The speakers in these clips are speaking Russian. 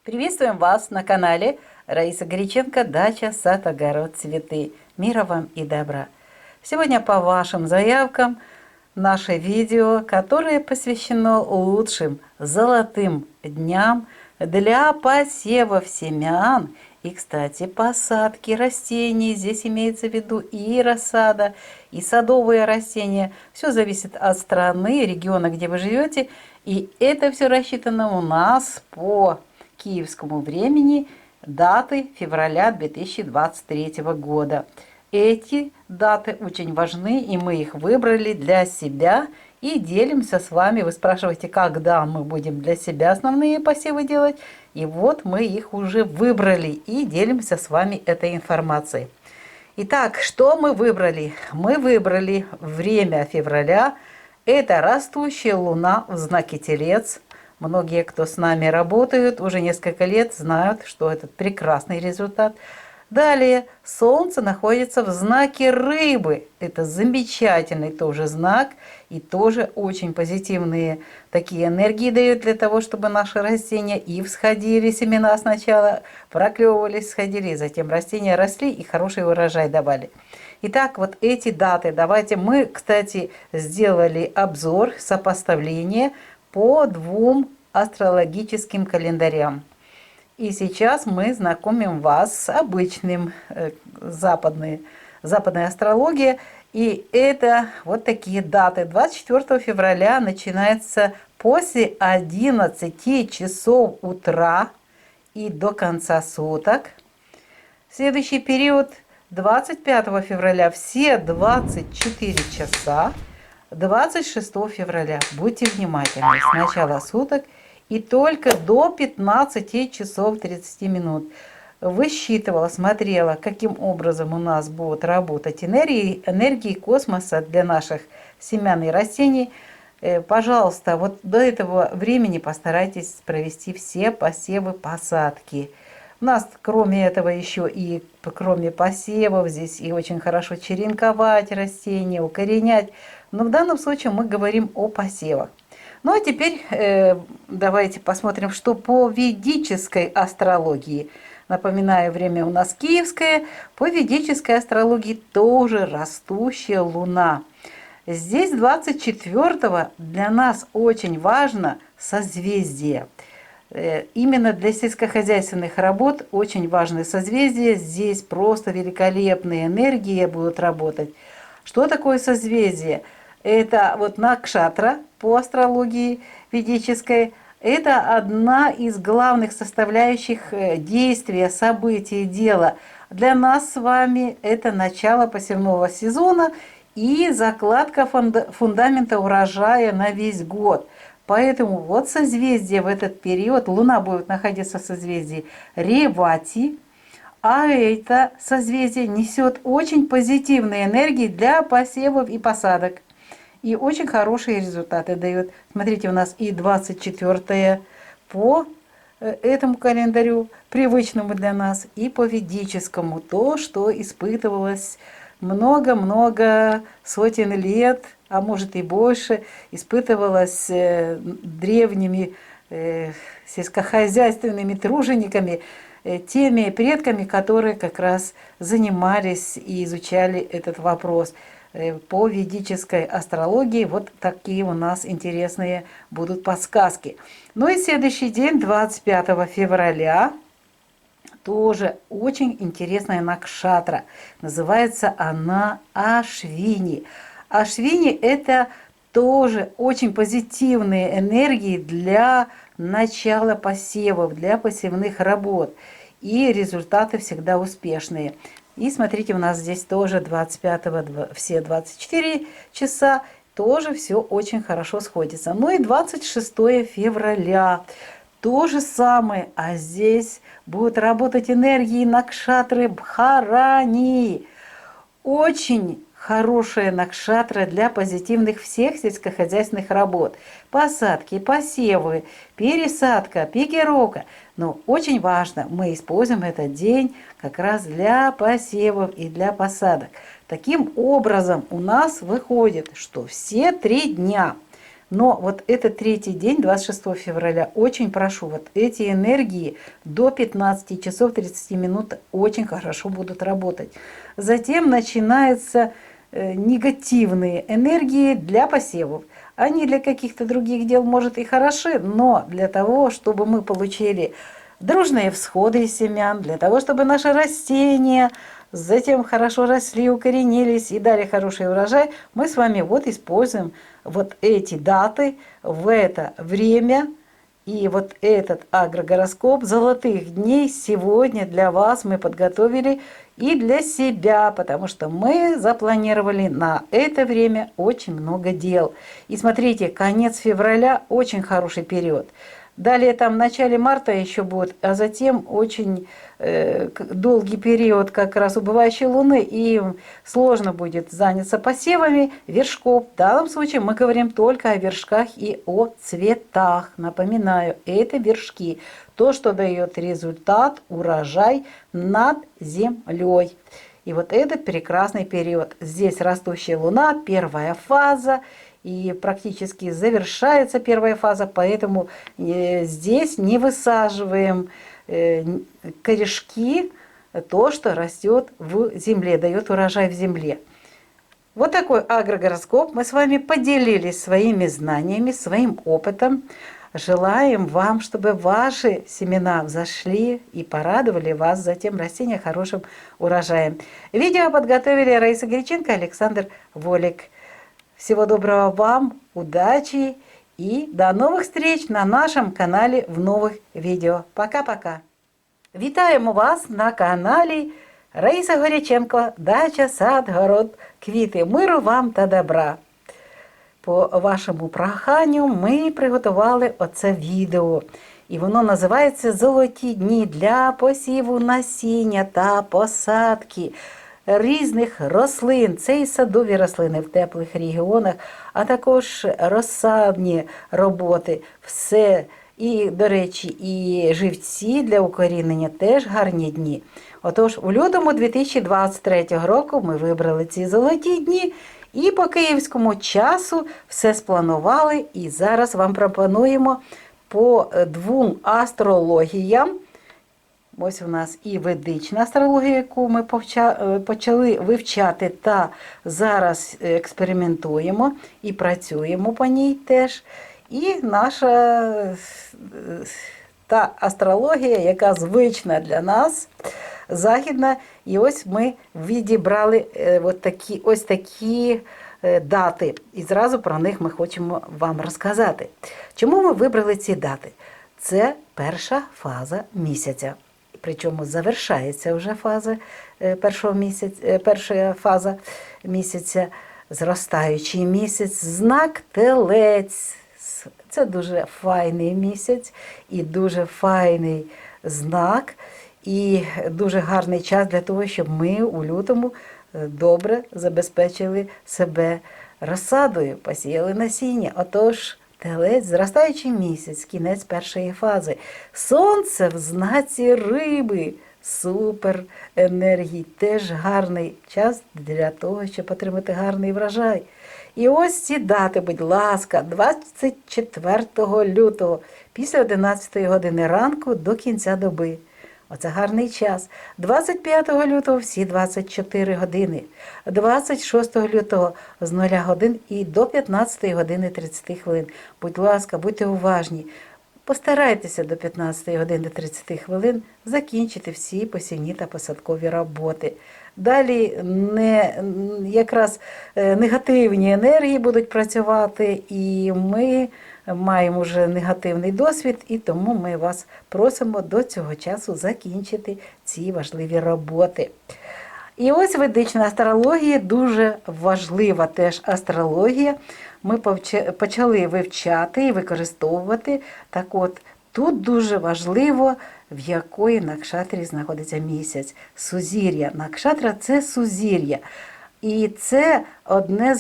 Приветствуем вас на канале Раиса Горяченко «Дача, сад, огород, цветы». Мира вам и добра. Сегодня по вашим заявкам наше видео, которое посвящено лучшим золотым дням для посевов семян и, кстати, посадки растений. Здесь имеется в виду и рассада, и садовые растения. Все зависит от страны, региона, где вы живете. И это все рассчитано у нас по киевскому времени, даты февраля 2023 года. Эти даты очень важны, и мы их выбрали для себя и делимся с вами. Вы спрашиваете, когда мы будем для себя основные посевы делать, и вот мы их уже выбрали и делимся с вами этой информацией. Итак, что мы выбрали? Мы выбрали время февраля. Это растущая луна в знаке Телец. Многие, кто с нами работают, уже несколько лет знают, что это прекрасный результат. Далее, Солнце находится в знаке Рыбы. Это замечательный тоже знак и тоже очень позитивные такие энергии дает для того, чтобы наши растения и всходили, семена сначала проклевывались, сходили, затем растения росли и хороший урожай давали. Итак, вот эти даты. Давайте мы, кстати, сделали обзор, сопоставление по двум астрологическим календарям. И сейчас мы знакомим вас с обычным западной астрологией. И это вот такие даты. 24 февраля начинается после 11 часов утра и до конца суток. Следующий период 25 февраля все 24 часа. 26 февраля, будьте внимательны, с начала суток и только до 15 часов 30 минут. Высчитывала, смотрела, каким образом у нас будут работать энергии космоса для наших семян и растений. Пожалуйста, вот до этого времени постарайтесь провести все посевы, посадки. У нас, кроме этого, еще и кроме посевов, здесь и очень хорошо черенковать растения, укоренять. Но в данном случае мы говорим о посевах. Ну а теперь давайте посмотрим, что по ведической астрологии. Напоминаю, время у нас киевское. По ведической астрологии тоже растущая луна. Здесь 24-го для нас очень важно созвездие. Именно для сельскохозяйственных работ очень важны созвездия. Здесь просто великолепные энергии будут работать. Что такое созвездие? Это вот накшатра по астрологии ведической. Это одна из главных составляющих действия, событий, дела. Для нас с вами это начало посевного сезона и закладка фундамента урожая на весь год. Поэтому вот созвездие в этот период, Луна будет находиться в созвездии Ревати, а это созвездие несет очень позитивные энергии для посевов и посадок. И очень хорошие результаты дает. Смотрите, у нас и 24 по этому календарю, привычному для нас, и по ведическому. То, что испытывалось много-много сотен лет, а может и больше, испытывалось древними сельскохозяйственными тружениками, теми предками, которые как раз занимались и изучали этот вопрос. По ведической астрологии вот такие у нас интересные будут подсказки. Ну и следующий день, 25 февраля, тоже очень интересная накшатра. Называется она Ашвини. Ашвини – это тоже очень позитивные энергии для начала посевов, для посевных работ. И результаты всегда успешные. И смотрите, у нас здесь тоже 25-го все 24 часа, тоже все очень хорошо сходится. Ну и 26 февраля, то же самое, а здесь будут работать энергии накшатры Бхарани. Очень хорошая накшатра для позитивных всех сельскохозяйственных работ. Посадки, посевы, пересадка, пикировка. Но очень важно, мы используем этот день как раз для посевов и для посадок. Таким образом, у нас выходит, что все 3 дня Но вот этот третий день, 26 февраля, очень прошу, вот эти энергии до 15 часов 30 минут очень хорошо будут работать. Затем начинаются негативные энергии для посевов. Они для каких-то других дел, может, и хороши, но для того, чтобы мы получили дружные всходы из семян, для того, чтобы наши растения затем хорошо росли, укоренились и дали хороший урожай, мы с вами вот используем вот эти даты в это время. И вот этот агрогороскоп золотых дней сегодня для вас мы подготовили и для себя, потому что мы запланировали на это время очень много дел. И смотрите, конец февраля очень хороший период. Далее там в начале марта еще будет, а затем очень долгий период как раз убывающей луны, и сложно будет заняться посевами вершков. В данном случае мы говорим только о вершках и о цветах. Напоминаю, это вершки. То, что дает результат, урожай над землей. И вот этот прекрасный период. Здесь растущая луна, первая фаза. И практически завершается первая фаза, поэтому здесь не высаживаем корешки, то, что растет в земле, дает урожай в земле. Вот такой агрогороскоп. Мы с вами поделились своими знаниями, своим опытом. Желаем вам, чтобы ваши семена взошли и порадовали вас затем растения хорошим урожаем. Видео подготовили Раиса Греченко, Александр Волик. Всего доброго вам, удачи и до новых встреч на нашому каналі в нових відео. Пока-пока! Вітаємо вас на каналі Раїса Горяченко, дача, сад, город, квіти. Миру вам та добра. По вашому проханню ми приготували оце відео. І воно називається «Золоті дні для посіву насіння та посадки різних рослин». Це і садові рослини в теплих регіонах, а також розсадні роботи. Все. І, до речі, і живці для укорінення теж гарні дні. Отож, у лютому 2023 року ми вибрали ці золоті дні і по київському часу все спланували. І зараз вам пропонуємо по двом астрологіям. Ось у нас і ведична астрологія, яку ми почали вивчати, та зараз експериментуємо і працюємо по ній теж. І наша та астрологія, яка звична для нас, західна. І ось ми відібрали ось такі дати. І зразу про них ми хочемо вам розказати. Чому ми вибрали ці дати? Це перша фаза місяця. Причому завершається вже перша фаза місяця, зростаючий місяць, знак Телець. Це дуже файний місяць і дуже файний знак, і дуже гарний час для того, щоб ми у лютому добре забезпечили себе розсадою, посіяли насіння. Отож, Телець, зростаючий місяць, кінець першої фази. Сонце в знаці Риби. Супер енергії, теж гарний час для того, щоб отримати гарний врожай. І ось ці дати, будь ласка, 24 лютого, після 11 години ранку до кінця доби. Оце гарний час. 25 лютого всі 24 години. 26 лютого з 0 годин і до 15 години 30 хвилин. Будь ласка, будьте уважні. Постарайтеся до 15 години 30 хвилин закінчити всі посівні та посадкові роботи. Далі якраз негативні енергії будуть працювати, і ми маємо вже негативний досвід, і тому ми вас просимо до цього часу закінчити ці важливі роботи. І ось ведична астрологія, дуже важлива теж астрологія. Ми почали вивчати і використовувати. Так от, тут дуже важливо, в якої накшатрі знаходиться місяць. Сузір'я. Накшатра – це сузір'я. І це одна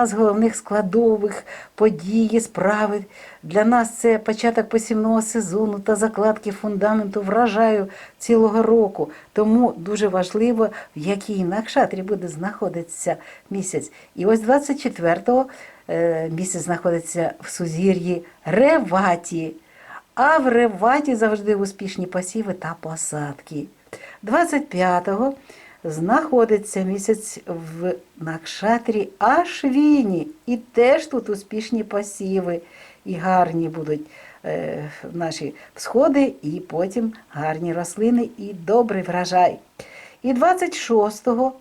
з головних складових подій, справи. Для нас це початок посівного сезону та закладки фундаменту врожаю цілого року. Тому дуже важливо, в якій накшатрі буде знаходитися місяць. І ось 24 Місяць знаходиться в сузір'ї Реваті. А в Реваті завжди успішні посіви та посадки. 25-го знаходиться місяць в Накшатрі Ашвіні. І теж тут успішні посіви. І гарні будуть наші всходи, і потім гарні рослини і добрий врожай. І 26-го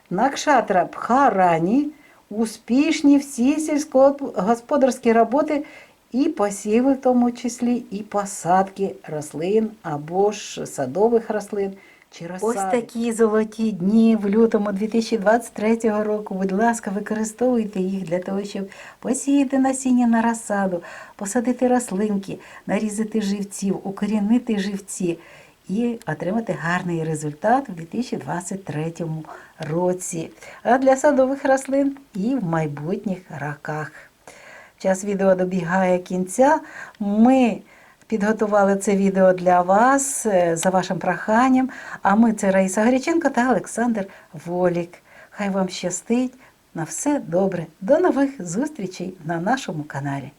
Накшатра Бхарані успішні всі сільськогосподарські роботи і посіви в тому числі, і посадки рослин або ж садових рослин чи розсади. Ось такі золоті дні в лютому 2023 року. Будь ласка, використовуйте їх для того, щоб посіяти насіння на розсаду, посадити рослинки, нарізати живців, укорінити живці і отримати гарний результат у 2023 році. А для садових рослин і в майбутніх роках. Час відео добігає кінця. Ми підготували це відео для вас за вашим проханням. А ми – це Раїса Греченко та Олександр Волік. Хай вам щастить. На все добре. До нових зустрічей на нашому каналі.